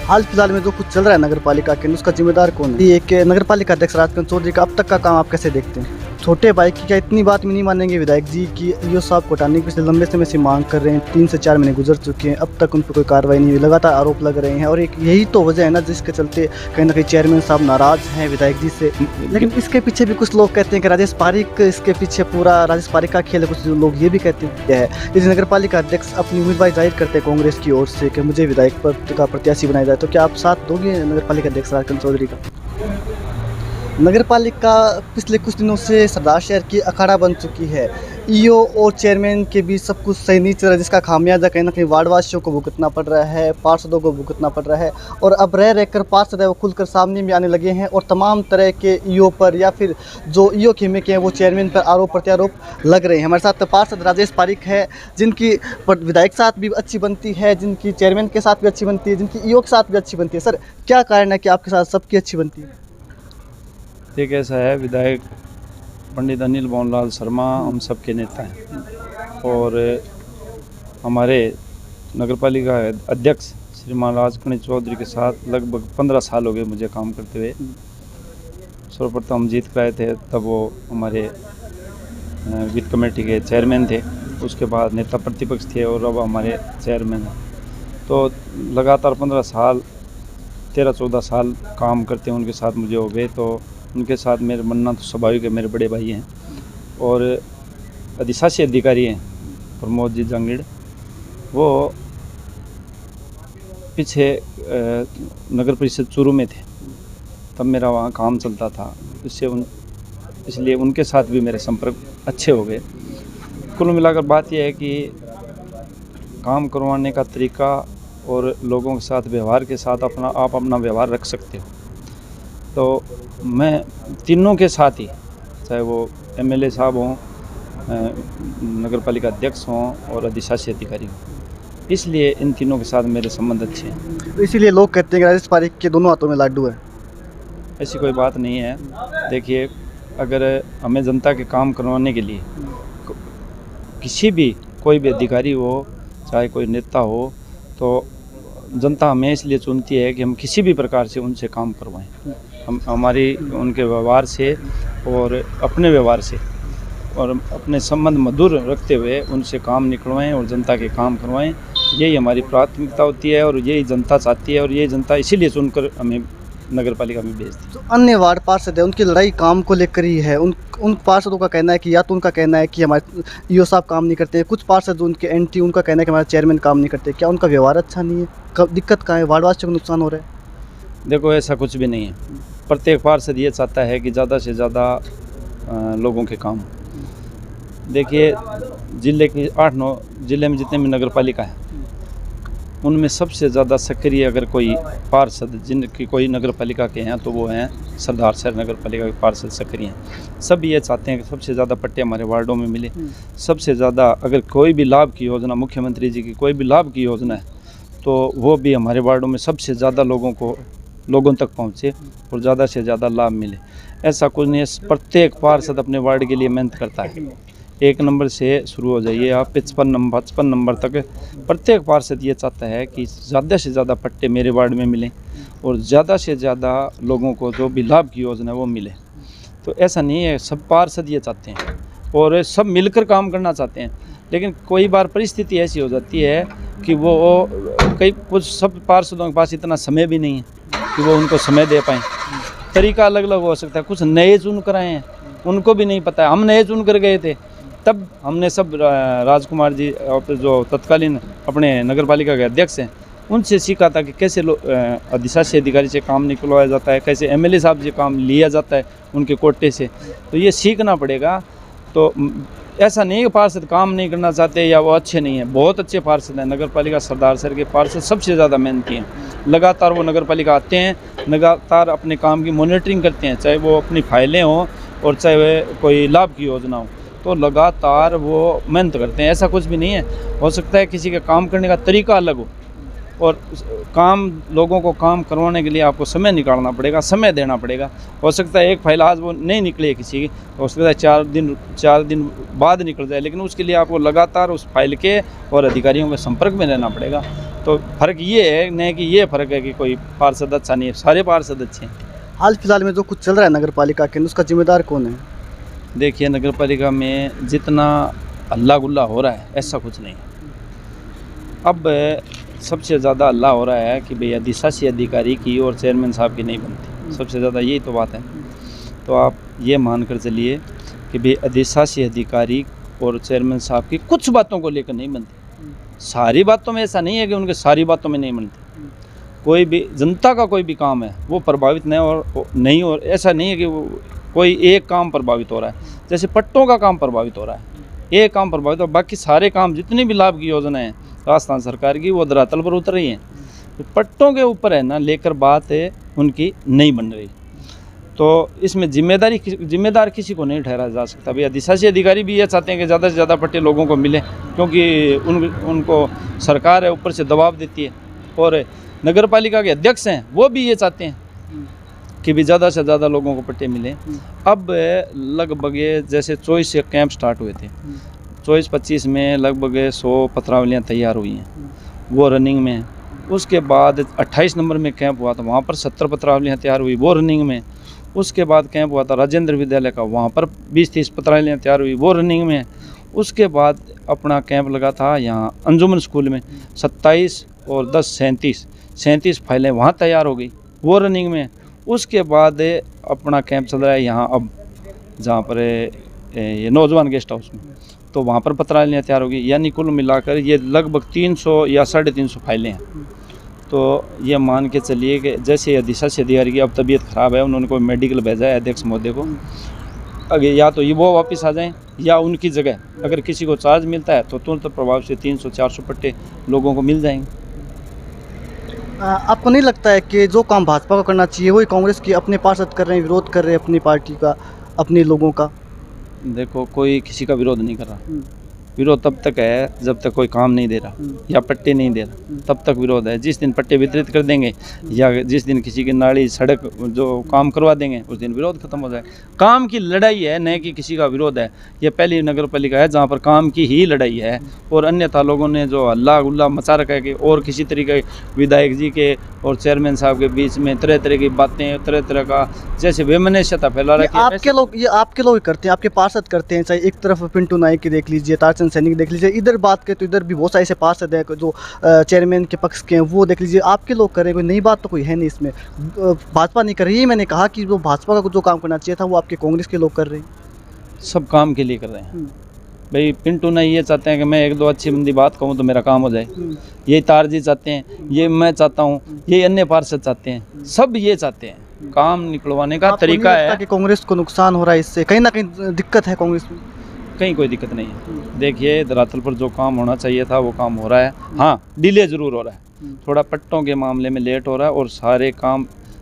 हाल फिलहाल में जो कुछ चल रहा है नगर पालिका के, उसका जिम्मेदार कौन है? एक नगर पालिका अध्यक्ष राजकमल चौधरी का अब तक का काम आप कैसे देखते हैं? छोटे भाई की क्या इतनी बात में नहीं मानेंगे विधायक जी की ईओ साहब को हटाने की पिछले लंबे समय से मांग कर रहे हैं, 3 से 4 महीने गुजर चुके हैं, अब तक उन पर कोई कार्रवाई नहीं हुई, लगातार आरोप लग रहे हैं और एक यही तो वजह है ना जिसके चलते कहीं ना कहीं चेयरमैन साहब नाराज हैं विधायक जी से। लेकिन इसके पीछे भी कुछ लोग कहते हैं कि राजेश पारिक इसके पीछे पूरा राजेश पारिक का खेल है, कुछ लोग ये भी कहते हैं। इस नगर पालिका अध्यक्ष अपनी उम्मीदवारी जाहिर करते हैं कांग्रेस की ओर से कि मुझे विधायक पद का प्रत्याशी बनाया जाए, तो क्या आप साथ दोगे नगर पालिका अध्यक्ष राजकमल चौधरी का? नगर पालिका पिछले कुछ दिनों से सरदार शहर की अखाड़ा बन चुकी है। ईओ और चेयरमैन के बीच सब कुछ सही नहीं चल रहा है, जिसका खामियाजा कहीं ना कहीं वार्डवासियों को भुगतना पड़ रहा है, पार्षदों को भुगतना पड़ रहा है और अब रह रहकर पार्षद है वो खुलकर सामने में आने लगे हैं और तमाम तरह के ईओ पर या फिर जो ईओ खेमे के हैं वो चेयरमैन पर आरोप प्रत्यारोप लग रहे हैं। हमारे साथ पार्षद राजेश पारिक है, जिनकी विधायक साथ भी अच्छी बनती है, जिनकी चेयरमैन के साथ भी अच्छी बनती है, जिनकी ईओ के साथ भी अच्छी बनती है। सर, क्या कारण है कि आपके साथ सबकी अच्छी बनती है? एक ऐसा है, विधायक पंडित अनिल मोहनलाल शर्मा हम सबके नेता हैं और हमारे नगरपालिका अध्यक्ष श्रीमान राजकमल चौधरी के साथ लगभग 15 साल हो गए मुझे काम करते हुए। सर्वप्रथम हम जीत कराए थे, तब वो हमारे वित्त कमेटी के चेयरमैन थे, उसके बाद नेता प्रतिपक्ष थे और अब हमारे चेयरमैन हैं। तो लगातार 15 साल 13-14 साल काम करते हैं उनके साथ मुझे हो गए। तो उनके साथ मेरे बनना तो स्वाभाविक है, मेरे बड़े भाई हैं और अधिशासी अधिकारी हैं प्रमोद जी जंगीड़, वो पीछे नगर परिषद चूरू में थे, तब मेरा वहाँ काम चलता था, इसलिए उनके साथ भी मेरे संपर्क अच्छे हो गए। कुल मिलाकर बात यह है कि काम करवाने का तरीका और लोगों के साथ व्यवहार के साथ आप अपना व्यवहार रख सकते हो। तो मैं तीनों के साथ ही, चाहे वो एमएलए साहब हों, नगरपालिका अध्यक्ष हों और अधिशासी अधिकारी हों, इसलिए इन तीनों के साथ मेरे संबंध अच्छे हैं। तो इसीलिए लोग कहते हैं कि राजेश पारिक के दोनों हाथों में लाडू है। ऐसी कोई बात नहीं है। देखिए, अगर हमें जनता के काम करवाने के लिए किसी भी कोई भी अधिकारी हो, चाहे कोई नेता हो, तो जनता हमें इसलिए चुनती है कि हम किसी भी प्रकार से उनसे काम करवाएं। हम हमारी उनके व्यवहार से और अपने व्यवहार से और अपने संबंध मधुर रखते हुए उनसे काम निकलवाएं और जनता के काम करवाएं, यही हमारी प्राथमिकता होती है और यही जनता चाहती है और ये जनता इसीलिए चुनकर हमें नगर पालिका में भेजती है। तो अन्य वार्ड पार्षद है, उनकी लड़ाई काम को लेकर ही है। उन पार्षदों का कहना है कि या तो उनका कहना है कि हमारे ईओ साहब काम नहीं करते हैं, कुछ पार्षद जो उनके एंटी, उनका कहना है कि हमारे चेयरमैन काम नहीं करते। क्या उनका व्यवहार अच्छा नहीं है? कब दिक्कत कहाँ है? वार्डवासियों को नुकसान हो रहा है? देखो, ऐसा कुछ भी नहीं है। प्रत्येक पार्षद ये चाहता है कि ज़्यादा से ज़्यादा लोगों के काम। देखिए, जिले की 8-9 जिले में जितने भी नगर पालिका है, उनमें सबसे ज़्यादा सक्रिय अगर कोई पार्षद जिनकी कोई नगर पालिका के हैं तो वो हैं सरदार शहर नगर पालिका के पार्षद सक्रिय हैं। सब ये चाहते हैं कि सबसे ज़्यादा पट्टे हमारे वार्डों में मिले। सबसे ज़्यादा अगर कोई भी लाभ की योजना, मुख्यमंत्री जी की कोई भी लाभ की योजना है, तो वो भी हमारे वार्डों में सबसे ज़्यादा लोगों तक पहुँचे और ज़्यादा से ज़्यादा लाभ मिले। ऐसा कुछ नहीं है, प्रत्येक पार्षद अपने वार्ड के लिए मेहनत करता है। 1 नंबर से शुरू हो जाइए आप 55 नंबर तक, प्रत्येक पार्षद ये चाहता है कि ज़्यादा से ज़्यादा पट्टे मेरे वार्ड में मिलें और ज़्यादा से ज़्यादा लोगों को जो भी लाभ की योजना है वो मिले। तो ऐसा नहीं है, सब पार्षद ये चाहते हैं और सब मिलकर काम करना चाहते हैं। लेकिन कोई बार परिस्थिति ऐसी हो जाती है कि वो कुछ सब पार्षदों के पास इतना समय भी नहीं है कि वो उनको समय दे पाएँ। तरीका अलग अलग हो सकता है, कुछ नए चुन कर आए हैं, उनको भी नहीं पता है। हम नए चुन कर गए थे, तब हमने सब राजकुमार जी और जो तत्कालीन अपने नगरपालिका के अध्यक्ष हैं उनसे सीखा था कि कैसे अधिशासी अधिकारी से काम निकलवाया जाता है, कैसे एमएलए साहब से काम लिया जाता है उनके कोटे से। तो ये सीखना पड़ेगा। तो ऐसा नहीं है कि पार्षद काम नहीं करना चाहते या वो अच्छे नहीं हैं, बहुत अच्छे पार्षद हैं। नगरपालिका सरदार शहर के पार्षद सबसे ज़्यादा मेहनती हैं। लगातार वो नगरपालिका आते हैं, लगातार अपने काम की मॉनिटरिंग करते हैं, चाहे वो अपनी फाइलें हों और चाहे वह कोई लाभ की योजना हो, तो लगातार वो मेहनत करते हैं। ऐसा कुछ भी नहीं है। हो सकता है किसी का काम करने का तरीका अलग हो और लोगों को काम करवाने के लिए आपको समय निकालना पड़ेगा, समय देना पड़ेगा। हो सकता है एक फाइल आज वो नहीं निकले किसी की, हो सकता है 4 दिन बाद निकल जाए, लेकिन उसके लिए आपको लगातार उस फाइल के और अधिकारियों के संपर्क में रहना पड़ेगा। तो फ़र्क ये है नहीं कि ये फ़र्क है कि कोई पार्षद अच्छा नहीं है, सारे पार्षद अच्छे हैं। हाल फिलहाल में जो कुछ चल रहा है नगर पालिका के अंदर, उसका जिम्मेदार कौन है? देखिए नगर पालिका में जितना हल्ला गुल्ला हो रहा है ऐसा कुछ नहीं है। अब सबसे ज़्यादा हल्ला हो रहा है कि भाई अधिशासी अधिकारी की और चेयरमैन साहब की नहीं बनती, सबसे ज़्यादा यही तो बात है। तो आप ये मान कर चलिए कि भाई अधिशासी अधिकारी और चेयरमैन साहब की कुछ बातों को लेकर नहीं बनती। सारी बातों में ऐसा नहीं है कि उनके सारी बातों में नहीं बनती। कोई भी जनता का कोई भी काम है वो प्रभावित नहीं और ऐसा नहीं है कि वो कोई एक काम प्रभावित हो रहा है। जैसे पट्टों का काम प्रभावित हो रहा है, एक काम प्रभावित हो, बाकी सारे काम जितनी भी लाभ की योजनाएं हैं राजस्थान सरकार की वो धरातल पर उतर रही हैं। तो पट्टों के ऊपर है ना लेकर बात है उनकी नहीं बन रही। तो इसमें जिम्मेदार किसी को नहीं ठहराया जा सकता। भाई अधिशासी अधिकारी भी ये चाहते हैं कि ज़्यादा से ज़्यादा पट्टे लोगों को मिले, क्योंकि उनको सरकार है ऊपर से दबाव देती है, और नगर पालिका के अध्यक्ष हैं वो भी ये चाहते हैं कि भी ज़्यादा से ज़्यादा लोगों को पट्टे मिले। अब लगभग जैसे 24 से कैंप स्टार्ट हुए थे, 24-25 में लगभग 100 पत्रावलियाँ तैयार हुई हैं, वो रनिंग में है। उसके बाद 28 नंबर में कैंप हुआ था, वहाँ पर 70 पत्रावलियाँ तैयार हुई, वो रनिंग में। उसके बाद कैंप हुआ था राजेंद्र विद्यालय का, वहाँ पर 20-30 पत्रावलियाँ तैयार हुई, वो रनिंग में। उसके बाद अपना कैंप लगा था यहाँ अंजुमन स्कूल में, 27 और 10 37 फाइलें वहाँ तैयार हो गई, वो रनिंग में। उसके बाद अपना कैंप चल रहा है यहाँ अब जहाँ पर ये नौजवान गेस्ट हाउस में, तो वहाँ पर पत्रावलियाँ तैयार होगी। यानी कुल मिलाकर ये लगभग 300 या 350 फाइलें हैं। तो ये मान के चलिए कि जैसे अधिशासी अधिकारी की अब तबीयत ख़राब है, उन्होंने कोई मेडिकल भेजा है अध्यक्ष महोदय को, अगर या तो ये वो वापस आ जाएं या उनकी जगह अगर किसी को चार्ज मिलता है तो तुरंत प्रभाव से 300-400 पट्टे लोगों को मिल जाएंगे। आपको नहीं लगता है कि जो काम भाजपा को करना चाहिए वही कांग्रेस की अपने पार्षद कर रहे हैं, विरोध कर रहे हैं अपनी पार्टी का, अपने लोगों का? देखो कोई किसी का विरोध नहीं कर रहा। विरोध तब तक है जब तक कोई काम नहीं दे रहा या पट्टे नहीं दे रहा, तब तक विरोध है। जिस दिन पट्टे वितरित कर देंगे या जिस दिन किसी की नाली सड़क जो काम करवा देंगे उस दिन विरोध खत्म हो जाएगा। काम की लड़ाई है, न कि किसी का विरोध है। ये पहली नगर पालिका है जहाँ पर काम की ही लड़ाई है, और अन्यथा लोगों ने जो हल्ला गुल्ला मचा रखा है कि और किसी तरीके विधायक जी के और चेयरमैन साहब के बीच में तरह तरह की बातें, तरह तरह का जैसे बेमनस्यता फैला रखी है। ये आपके लोग करते हैं, आपके पार्षद करते हैं। चाहे एक तरफ पिंटू नाइक की देख लीजिए, तारचंद सैनिक देख लीजिए, इधर बात करें तो इधर भी बहुत सारे ऐसे पार्षद हैं जो चेयरमैन के पक्ष के हैं, वो देख लीजिए। आपके लोग कर रहे हैं, कोई नई बात तो कोई है नहीं इसमें। भाजपा नहीं कर रही है, मैंने कहा कि जो भाजपा का जो काम करना चाहिए था वो आपके कांग्रेस के लोग कर रहे हैं। सब काम के लिए कर रहे हैं भाई। पिंटू नहीं ये चाहते हैं कि मैं एक दो अच्छी मंदी बात कहूँ तो मेरा काम हो जाए, यही तार जी चाहते हैं, ये मैं चाहता हूँ, ये अन्य पार्षद चाहते हैं, सब ये चाहते हैं। काम निकलवाने का तरीका है कि कांग्रेस को नुकसान हो रहा है इससे, कहीं ना कहीं दिक्कत है कांग्रेस में? कहीं कोई दिक्कत नहीं है। देखिए धरातल पर जो काम होना चाहिए था वो काम हो रहा है। हाँ डिले ज़रूर हो रहा है, थोड़ा पट्टों के मामले में लेट हो रहा है, और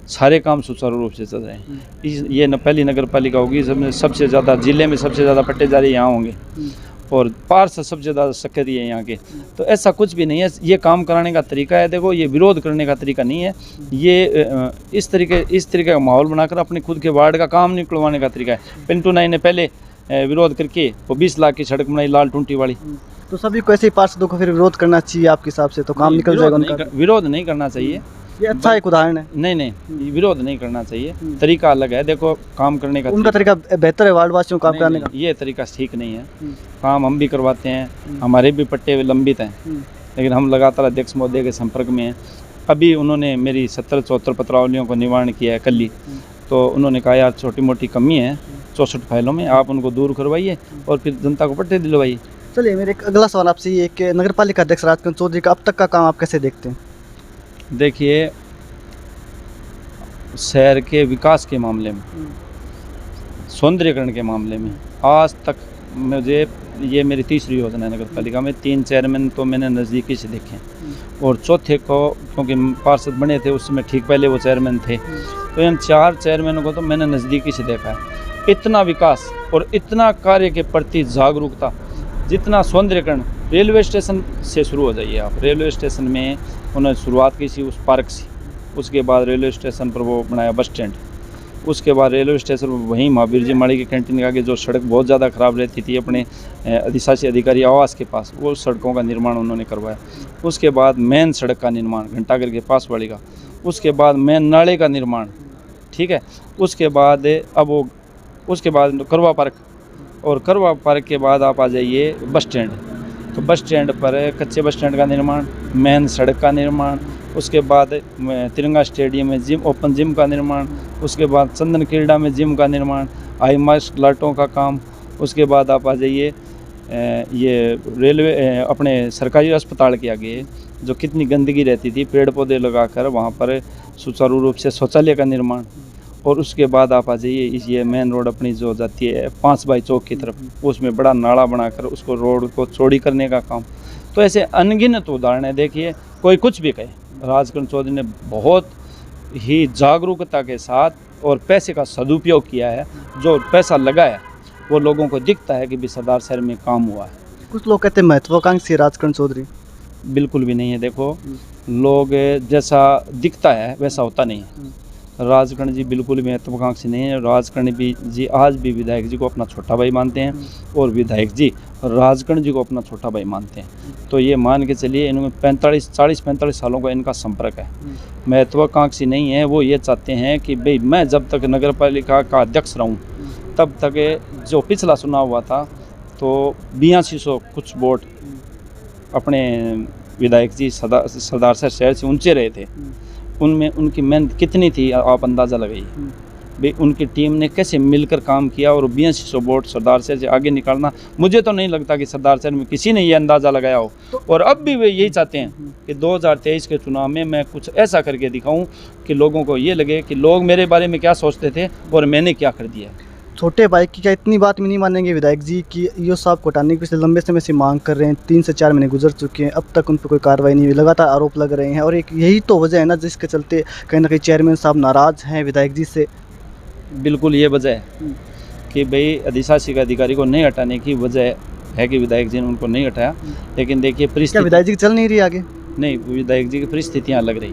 सारे काम सुचारू रूप से चल रहे हैं। ये पहली नगर पालिका होगी सबसे ज़्यादा जिले में सबसे ज़्यादा पट्टे जारी यहाँ होंगे, और पार्षद सबसे ज़्यादा सक्रिय है यहाँ के। तो ऐसा कुछ भी नहीं है, ये काम कराने का तरीका है। देखो ये विरोध करने का तरीका नहीं है, ये इस तरीके का माहौल बनाकर अपने खुद के वार्ड का काम निकलवाने का तरीका है। पिंटू नाई ने पहले विरोध करके वो 20 लाख की सड़क बनाई लाल टूंटी वाली। तो सभी को ऐसे ही पार्षदों को फिर विरोध करना चाहिए आपके हिसाब से, तो काम निकल जाएगा उनका? विरोध नहीं करना चाहिए, ये अच्छा एक उदाहरण है। नहीं विरोध नहीं करना चाहिए, तरीका अलग है। देखो काम करने का उनका तरीका बेहतर है वार्ड वासियों को काम कराने का। ये तरीका ठीक नहीं है। काम हम भी करवाते हैं, हमारे भी पट्टे लंबित हैं, लेकिन हम लगातार अध्यक्ष महोदय के संपर्क में हैं। अभी उन्होंने मेरी 70-74 पत्रावलियों को निवारण किया है कल ही, तो उन्होंने कहा यार छोटी मोटी कमी है 64 फाइलों में, आप उनको दूर करवाइए और फिर जनता को पट्टे दिलवाइए। चलिए मेरे एक अगला सवाल आपसे ये कि नगर पालिका अध्यक्ष राजकिरण चौधरी का अब तक का काम आप कैसे देखते हैं? देखिए शहर के विकास के मामले में, सौंदर्यीकरण के मामले में आज तक मुझे, ये मेरी तीसरी योजना है नगर पालिका में, 3 चेयरमैन तो मैंने नज़दीकी से देखे, और चौथे को क्योंकि पार्षद बने थे उस समय ठीक पहले वो चेयरमैन थे, तो इन 4 चेयरमैनों को तो मैंने नज़दीकी से देखा है। इतना विकास और इतना कार्य के प्रति जागरूकता, जितना सौंदर्यीकरण, रेलवे स्टेशन से शुरू हो जाइए आप। रेलवे स्टेशन में उन्होंने शुरुआत की थी उस पार्क से, उसके बाद रेलवे स्टेशन पर वो बनाया बस स्टैंड, उसके बाद रेलवे स्टेशन वहीं महावीर जी माड़ी की कैंटीन के आगे जो सड़क बहुत ज़्यादा ख़राब रहती थी अपने अधिशासी अधिकारी आवास के पास, वो सड़कों का निर्माण उन्होंने करवाया। उसके बाद मेन सड़क का निर्माण घंटाघर के पास वाली का, उसके बाद मेन नाले का निर्माण, ठीक है। उसके बाद उसके बाद करवा पार्क, और करवा पार्क के बाद आप आ जाइए बस स्टैंड। तो बस स्टैंड पर कच्चे बस स्टैंड का निर्माण, मेन सड़क का निर्माण, उसके बाद तिरंगा स्टेडियम में जिम, ओपन जिम का निर्माण, उसके बाद चंदन क्रीड़ा में जिम का निर्माण, आई मास्क लाइटों का काम। उसके बाद आप आ जाइए ये रेलवे अपने सरकारी अस्पताल के आगे जो कितनी गंदगी रहती थी, पेड़ पौधे लगाकर वहाँ पर सुचारू रूप से शौचालय का निर्माण। और उसके बाद आप आ जाइए ये मेन रोड अपनी जो जाती है 5 बाई चौक की तरफ, उसमें बड़ा नाला बनाकर उसको रोड को चौड़ी करने का काम। तो ऐसे अनगिनत उदाहरण है। देखिए कोई कुछ भी कहे, राजकरण चौधरी ने बहुत ही जागरूकता के साथ और पैसे का सदुपयोग किया है। जो पैसा लगाया वो लोगों को दिखता है कि भी सरदार शहर में काम हुआ है। कुछ लोग कहते हैं महत्वाकांक्षी राजकरण चौधरी। बिल्कुल भी नहीं है। देखो लोग जैसा दिखता है वैसा होता नहीं है। राजकरण जी बिल्कुल भी महत्वाकांक्षी नहीं है। राजकरण जी आज भी विधायक जी को अपना छोटा भाई मानते हैं, और विधायक जी राजकरण जी को अपना छोटा भाई मानते हैं। तो ये मान के चलिए इनमें 45 सालों का इनका संपर्क है। महत्वाकांक्षी नहीं है। वो ये चाहते हैं कि भाई मैं जब तक नगर पालिका का अध्यक्ष रहूं तब तक, जो पिछला चुनाव हुआ था तो 8200 कुछ वोट अपने विधायक जी सरदार शहर से ऊंचे रहे थे। उनमें उनकी मेहनत कितनी थी आप अंदाज़ा लगाइए। भाई उनकी टीम ने कैसे मिलकर काम किया, और 8200 वोट सरदार शहर से आगे निकालना, मुझे तो नहीं लगता कि सरदार शहर में किसी ने ये अंदाज़ा लगाया हो। और अब भी वे यही चाहते हैं कि 2023 के चुनाव में मैं कुछ ऐसा करके दिखाऊं कि लोगों को ये लगे कि लोग मेरे बारे में क्या सोचते थे और मैंने क्या कर दिया। छोटे भाई की क्या इतनी बात में नहीं मानेंगे विधायक जी कि ईओ साहब को हटाने की पिछले लंबे समय से मांग कर रहे हैं? 3 से 4 महीने गुजर चुके हैं, अब तक उन पर कोई कार्रवाई नहीं हुई, लगातार आरोप लग रहे हैं। और एक यही तो वजह है ना जिसके चलते कहीं ना कहीं चेयरमैन साहब नाराज़ हैं विधायक जी से। बिल्कुल ये वजह है कि भाई अधिशासी का अधिकारी को नहीं हटाने की वजह है कि विधायक जी ने उनको नहीं हटाया। लेकिन देखिए परिस्थिति, विधायक जी चल नहीं रही आगे? नहीं, विधायक जी की परिस्थितियाँ लग रही।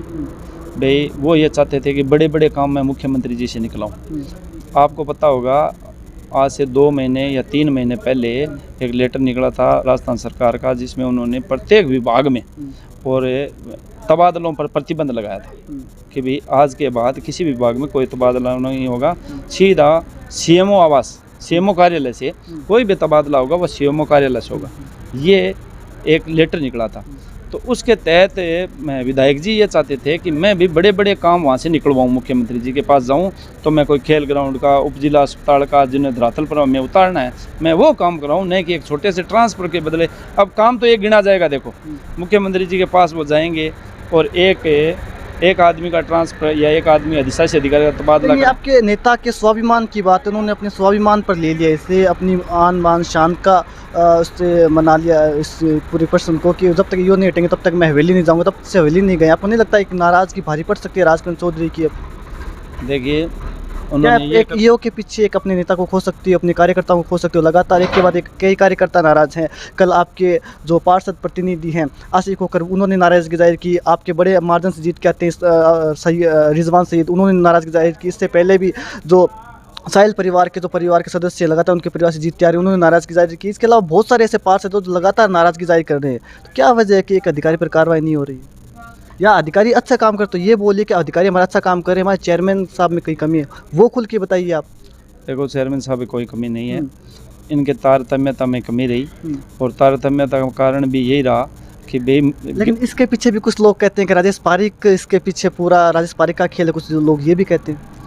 भाई वो ये चाहते थे कि बड़े बड़े काम मैं मुख्यमंत्री जी से निकलाऊँ। आपको पता होगा आज से 2 महीने या 3 महीने पहले एक लेटर निकला था राजस्थान सरकार का, जिसमें उन्होंने प्रत्येक विभाग में और तबादलों पर प्रतिबंध लगाया था कि भाई आज के बाद किसी विभाग में कोई तबादला नहीं होगा। सीधा सीएमओ आवास, सीएमओ कार्यालय से कोई भी तबादला होगा वो सीएमओ कार्यालय से होगा। ये एक लेटर निकला था। तो उसके तहत विधायक जी ये चाहते थे कि मैं भी बड़े बड़े काम वहाँ से निकलवाऊँ, मुख्यमंत्री जी के पास जाऊँ तो मैं कोई खेल ग्राउंड का, उपजिला अस्पताल का, जिन्हें धरातल पर हमें उतारना है, मैं वो काम कराऊँ, नहीं कि एक छोटे से ट्रांसफ़र के बदले। अब काम तो एक गिना जाएगा। देखो मुख्यमंत्री जी के पास वो जाएंगे और एक आदमी का ट्रांसफ़र या एक आदमी अधिशासी अधिकारी का तबादला। आपके नेता के स्वाभिमान की बात है, उन्होंने अपने स्वाभिमान पर ले लिया इसे, अपनी आन बान शान का उससे मना लिया इस पूरे प्रश्न को कि जब तक यो नहीं हटेंगे तब तक मैं हवेली नहीं जाऊंगा। तब से हवेली नहीं गए। आपको नहीं लगता एक नाराज़गी भारी पड़ सकती है राजकरण चौधरी की? अब देखिए एक ईओ के पीछे एक अपने नेता को खो सकती है, अपने कार्यकर्ताओं को खो सकती हो। लगातार एक के बाद एक कई कार्यकर्ता नाराज़ हैं। कल आपके जो पार्षद प्रतिनिधि हैं आशिक होकर, उन्होंने नाराज़गी जाहिर की। आपके बड़े मार्जिन से जीत के आते हैं रिजवान सईद, उन्होंने नाराज़गी जाहिर की। इससे पहले भी जो साहिल परिवार के सदस्य लगातार उनके परिवार से जीतते आ रहे हैं, उन्होंने नाराज़गी जाहिर की। इसके अलावा बहुत सारे ऐसे पार्षद जो लगातार नाराज़गी जाहिर कर रहे हैं। तो क्या वजह है कि एक अधिकारी पर कार्रवाई नहीं हो रही है? या अधिकारी अच्छा काम करे तो ये बोलिए कि अधिकारी हमारा अच्छा काम करे, हमारे चेयरमैन साहब में कोई कमी है, वो खुल के बताइए आप। देखो चेयरमैन साहब में कोई कमी नहीं है, इनके तारतम्यता में कमी रही। और तारतम्यता का कारण भी यही रहा कि लेकिन इसके पीछे भी कुछ लोग कहते हैं कि राजेश पारिक, इसके पीछे पूरा राजेश पारिक का खेल है, कुछ लोग ये भी कहते हैं।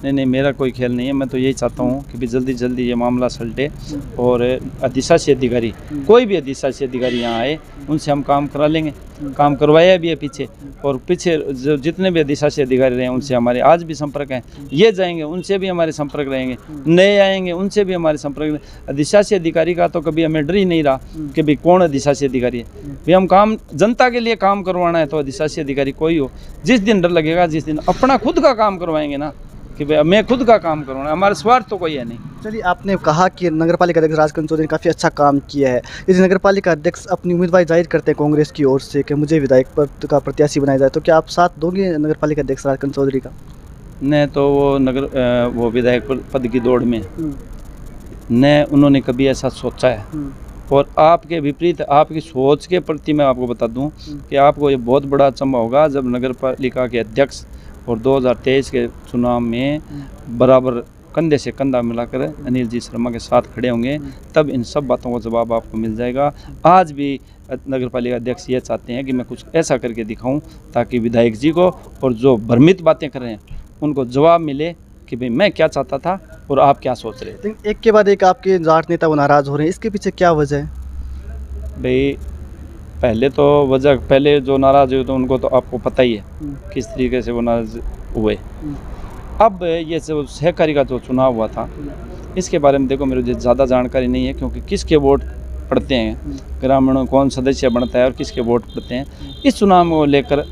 नहीं, मेरा कोई खेल नहीं है। मैं तो यही चाहता हूँ कि भी जल्दी जल्दी ये मामला सलटे और अधिशासी अधिकारी, कोई भी अधिशासी अधिकारी यहाँ आए, उनसे हम काम करा लेंगे। काम करवाया भी है पीछे, और पीछे जो जितने भी अधिशासी अधिकारी रहे उनसे हमारे आज भी संपर्क हैं। ये जाएंगे उनसे भी हमारे संपर्क रहेंगे, नए आएंगे उनसे भी हमारे संपर्क रहेंगे। अधिशासी अधिकारी का तो कभी हमें डर ही नहीं रहा कि भाई कौन अधिशासी अधिकारी है। भाई हम काम जनता के लिए काम करवाना है तो अधिशासी अधिकारी कोई हो। जिस दिन डर लगेगा, जिस दिन अपना खुद का काम करवाएंगे ना कि भाई मैं खुद का काम करूँगा, हमारा स्वार्थ तो कोई है नहीं। चलिए, आपने कहा कि नगरपालिका अध्यक्ष राजकरण चौधरी ने काफ़ी अच्छा काम किया है। यदि नगरपालिका अध्यक्ष अपनी उम्मीदवारी जाहिर करते हैं कांग्रेस की ओर से कि मुझे विधायक पद का प्रत्याशी बनाया जाए, तो क्या आप साथ दोगे नगरपालिका अध्यक्ष राजकरण चौधरी का? न तो वो वो विधायक पद की दौड़ में, न उन्होंने कभी ऐसा सोचा है। और आपके विपरीत आपकी सोच के प्रति मैं आपको बता दूं कि आपको ये बहुत बड़ा अचंभा होगा जब नगर पालिका के अध्यक्ष और 2023 के चुनाव में बराबर कंधे से कंधा मिलाकर अनिल जी शर्मा के साथ खड़े होंगे, तब इन सब बातों का जवाब आपको मिल जाएगा। आज भी नगर पालिका अध्यक्ष ये चाहते हैं कि मैं कुछ ऐसा करके दिखाऊं ताकि विधायक जी को और जो भ्रमित बातें कर रहे हैं उनको जवाब मिले कि भाई मैं क्या चाहता था और आप क्या सोच रहे थे। एक के बाद एक आपके जाट नेता वो नाराज़ हो रहे हैं, इसके पीछे क्या वजह है? भाई पहले जो नाराज़ हुए तो उनको तो आपको पता ही है किस तरीके से वो नाराज़ हुए। अब ये जो सहकारी का जो चुनाव हुआ था इसके बारे में देखो मेरे ज़्यादा जानकारी नहीं है, क्योंकि किसके वोट पड़ते हैं, ग्रामीणों कौन सदस्य बनता है और किसके वोट पड़ते हैं, इस चुनाव को लेकर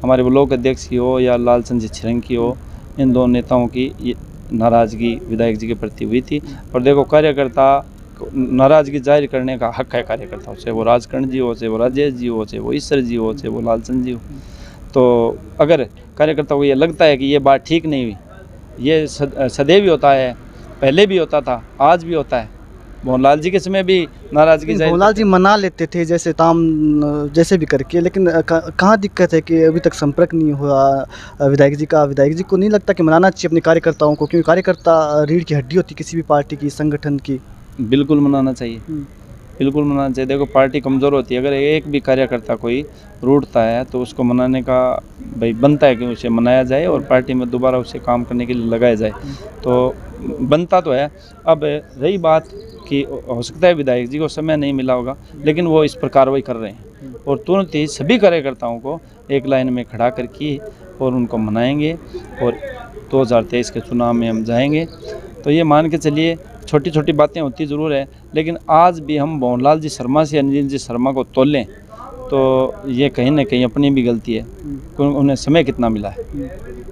हमारे ब्लॉक अध्यक्ष की हो या लालचंद जी छिरंग की हो, इन दोनों नेताओं की नाराज़गी विधायक जी के प्रति हुई थी। और देखो कार्यकर्ता नाराज़गी जाहिर करने का हक है कार्यकर्ताओं से, वो राजकर्ण जी हो, चाहे वो राजेश जी हो, चाहे वो ईश्वर जी हो, चाहे वो लालचंद जी हो। तो अगर कार्यकर्ताओं को ये लगता है कि ये बात ठीक नहीं हुई, ये सदैव भी होता है, पहले भी होता था, आज भी होता है। मोहनलाल जी के समय भी नाराज़गी मोहनलाल जी मना लेते थे जैसे जैसे भी करके, लेकिन कहाँ दिक्कत है कि अभी तक संपर्क नहीं हुआ विधायक जी का? विधायक जी को नहीं लगता कि मनाना चाहिए अपने कार्यकर्ताओं को, क्योंकि कार्यकर्ता रीढ़ की हड्डी होती है किसी भी पार्टी की, संगठन की? बिल्कुल मनाना चाहिए, बिल्कुल मनाना चाहिए। देखो पार्टी कमज़ोर होती है, अगर एक भी कार्यकर्ता कोई रूठता है तो उसको मनाने का भाई बनता है कि उसे मनाया जाए और पार्टी में दोबारा उसे काम करने के लिए लगाया जाए, तो बनता तो है। अब रही बात कि हो सकता है विधायक जी को समय नहीं मिला होगा, लेकिन वो इस पर कार्रवाई कर रहे हैं और तुरंत ही सभी कार्यकर्ताओं को एक लाइन में खड़ा करके और उनको मनाएंगे और 2023 के चुनाव में हम जाएंगे। तो ये मान के चलिए छोटी छोटी बातें होती ज़रूर है, लेकिन आज भी हम मोहनलाल जी शर्मा से अनिल जी शर्मा को तोलें तो ये कहीं ना कहीं अपनी भी गलती है, क्योंकि उन्हें समय कितना मिला है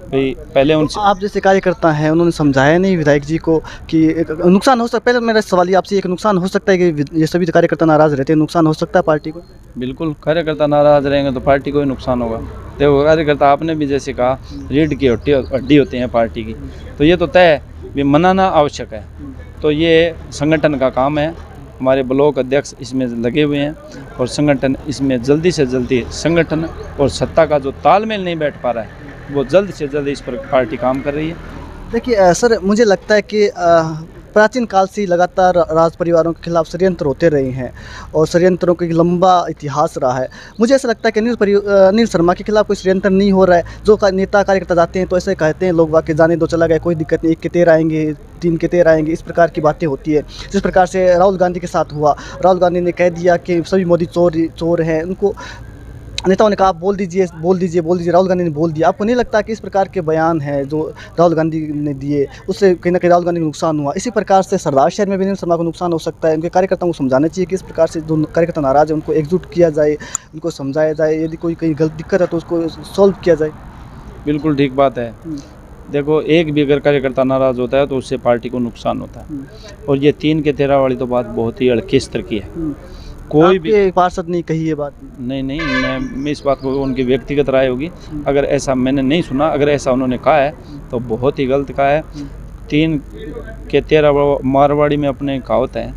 भाई। पहले उनसे आप जैसे कार्यकर्ता हैं, उन्होंने समझाया नहीं विधायक जी को कि एक नुकसान हो सकता है? पहले मेरा सवाल ये आपसे, एक नुकसान हो सकता है कि ये सभी कार्यकर्ता नाराज़ रहते हैं, नुकसान हो सकता है पार्टी को? बिल्कुल, कार्यकर्ता नाराज़ रहेंगे तो पार्टी को ही नुकसान होगा। देखो कार्यकर्ता आपने भी जैसे कहा रीढ़ की हड्डी होते हैं पार्टी की, तो ये तो तय है भी मनाना आवश्यक है। तो ये संगठन का काम है, हमारे ब्लॉक अध्यक्ष इसमें लगे हुए हैं और संगठन इसमें जल्दी से जल्दी, संगठन और सत्ता का जो तालमेल नहीं बैठ पा रहा है वो जल्द से जल्द इस पर पार्टी काम कर रही है। देखिए सर, मुझे लगता है कि प्राचीन काल से ही लगातार राज परिवारों के खिलाफ षड्यंत्र होते रहे हैं और षड्यंत्रों का एक लंबा इतिहास रहा है। मुझे ऐसा लगता है कि अनिल शर्मा के खिलाफ कोई षड्यंत्र नहीं हो रहा है। जो नेता कार्यकर्ता जाते हैं तो ऐसे कहते हैं लोग, वाकई जाने दो, चला गया, कोई दिक्कत नहीं, 1 के 13 आएंगे, 3 के 13 आएंगे, इस प्रकार की बातें होती है। जिस प्रकार से राहुल गांधी के साथ हुआ, राहुल गांधी ने कह दिया कि सभी मोदी चोर हैं, उनको नेताओं ने कहा आप बोल दीजिए, राहुल गांधी ने बोल दिया। आपको नहीं लगता कि इस प्रकार के बयान हैं जो राहुल गांधी ने दिए, उससे कहीं ना कहीं राहुल गांधी को नुकसान हुआ? इसी प्रकार से सरदार शहर में भी अनिल शर्मा को नुकसान हो सकता है। उनके कार्यकर्ताओं को समझाना चाहिए कि इस प्रकार से जो कार्यकर्ता नाराज़ है उनको एकजुट किया जाए, उनको समझाया जाए, यदि कोई कहीं गलत दिक्कत है तो उसको सॉल्व किया जाए। बिल्कुल ठीक बात है। देखो एक भी अगर कार्यकर्ता नाराज़ होता है तो उससे पार्टी को नुकसान होता है, और ये 3 के 13 वाली तो बात बहुत ही हल्के स्तर की है। कोई भी पार्षद नहीं कही ये बात? नहीं, मैं इस बात को, उनकी व्यक्तिगत राय होगी, अगर ऐसा मैंने नहीं सुना, अगर ऐसा उन्होंने कहा है तो बहुत ही गलत कहा है। 3 के 13 मारवाड़ी में अपने कहावत है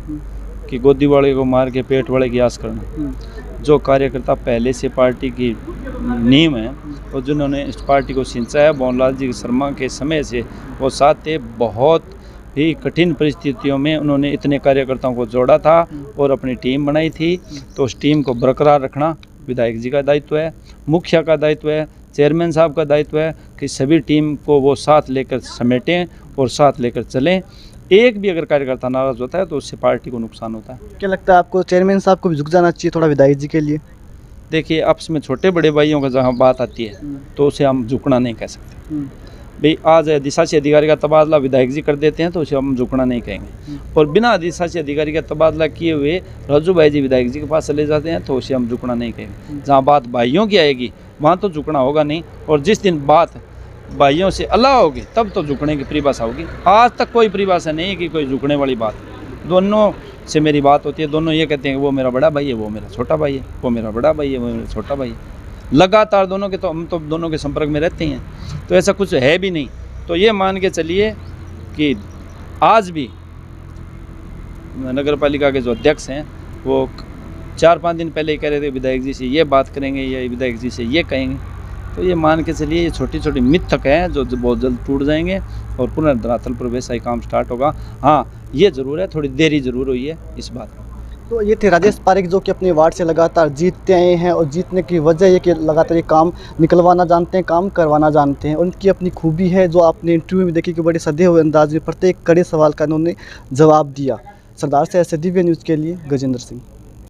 कि गोदी वाले को मार के पेट वाले की आस करना। जो कार्यकर्ता पहले से पार्टी की नींव है और जिन्होंने इस पार्टी को सिंचा है, मोहनलाल जी शर्मा के समय से वो साथ थे, बहुत ही कठिन परिस्थितियों में उन्होंने इतने कार्यकर्ताओं को जोड़ा था और अपनी टीम बनाई थी। तो उस टीम को बरकरार रखना विधायक जी का दायित्व है, मुखिया का दायित्व है, चेयरमैन साहब का दायित्व है कि सभी टीम को वो साथ लेकर समेटें और साथ लेकर चलें। एक भी अगर कार्यकर्ता नाराज़ होता है तो उससे पार्टी को नुकसान होता है। क्या लगता है आपको चेयरमैन साहब को भी झुक जाना चाहिए थोड़ा विधायक जी के लिए? देखिए आपस में छोटे बड़े भाइयों का जहाँ बात आती है तो उसे हम झुकना नहीं कह सकते भाई। आज अधिशासी अधिकारी का तबादला विधायक जी कर देते हैं तो उसे हम झुकना नहीं कहेंगे, और बिना अधिशासी अधिकारी का तबादला किए हुए राजू भाई जी विधायक जी के पास चले जाते हैं तो उसे हम झुकना नहीं कहेंगे। जहाँ बात भाइयों की आएगी वहाँ तो झुकना होगा नहीं, और जिस दिन बात भाइयों से अलग होगी तब तो झुकने की परिभाषा होगी। आज तक कोई परिभाषा नहीं है कि कोई झुकने वाली बात। दोनों से मेरी बात होती है, दोनों ये कहते हैं कि वो मेरा बड़ा भाई है, वो मेरा छोटा भाई है, वो मेरा बड़ा भाई है, वो मेरा छोटा भाई है। लगातार दोनों के, तो हम तो दोनों के संपर्क में रहते हैं, तो ऐसा कुछ है भी नहीं तो ये मान के चलिए कि आज भी नगर पालिका के जो अध्यक्ष हैं वो 4-5 दिन पहले ही कह रहे थे विधायक जी से ये बात करेंगे या विधायक जी से ये कहेंगे। तो ये मान के चलिए ये छोटी छोटी मिथक हैं जो बहुत जल्द टूट जाएंगे और पुनः धरातल पर वैसा ही काम स्टार्ट होगा। हाँ, ये ज़रूर है, थोड़ी देरी ज़रूर हुई है इस बात में। तो ये थे राजेश पारिक जो कि अपने वार्ड से लगातार जीतते आए हैं और जीतने की वजह ये कि लगातार ये काम निकलवाना जानते हैं, काम करवाना जानते हैं। उनकी अपनी खूबी है जो आपने इंटरव्यू में देखी कि बड़े सधे हुए अंदाज में प्रत्येक कड़े सवाल का उन्होंने जवाब दिया। सरदार से ऐसे दिव्य न्यूज़ के लिए गजेंद्र सिंह।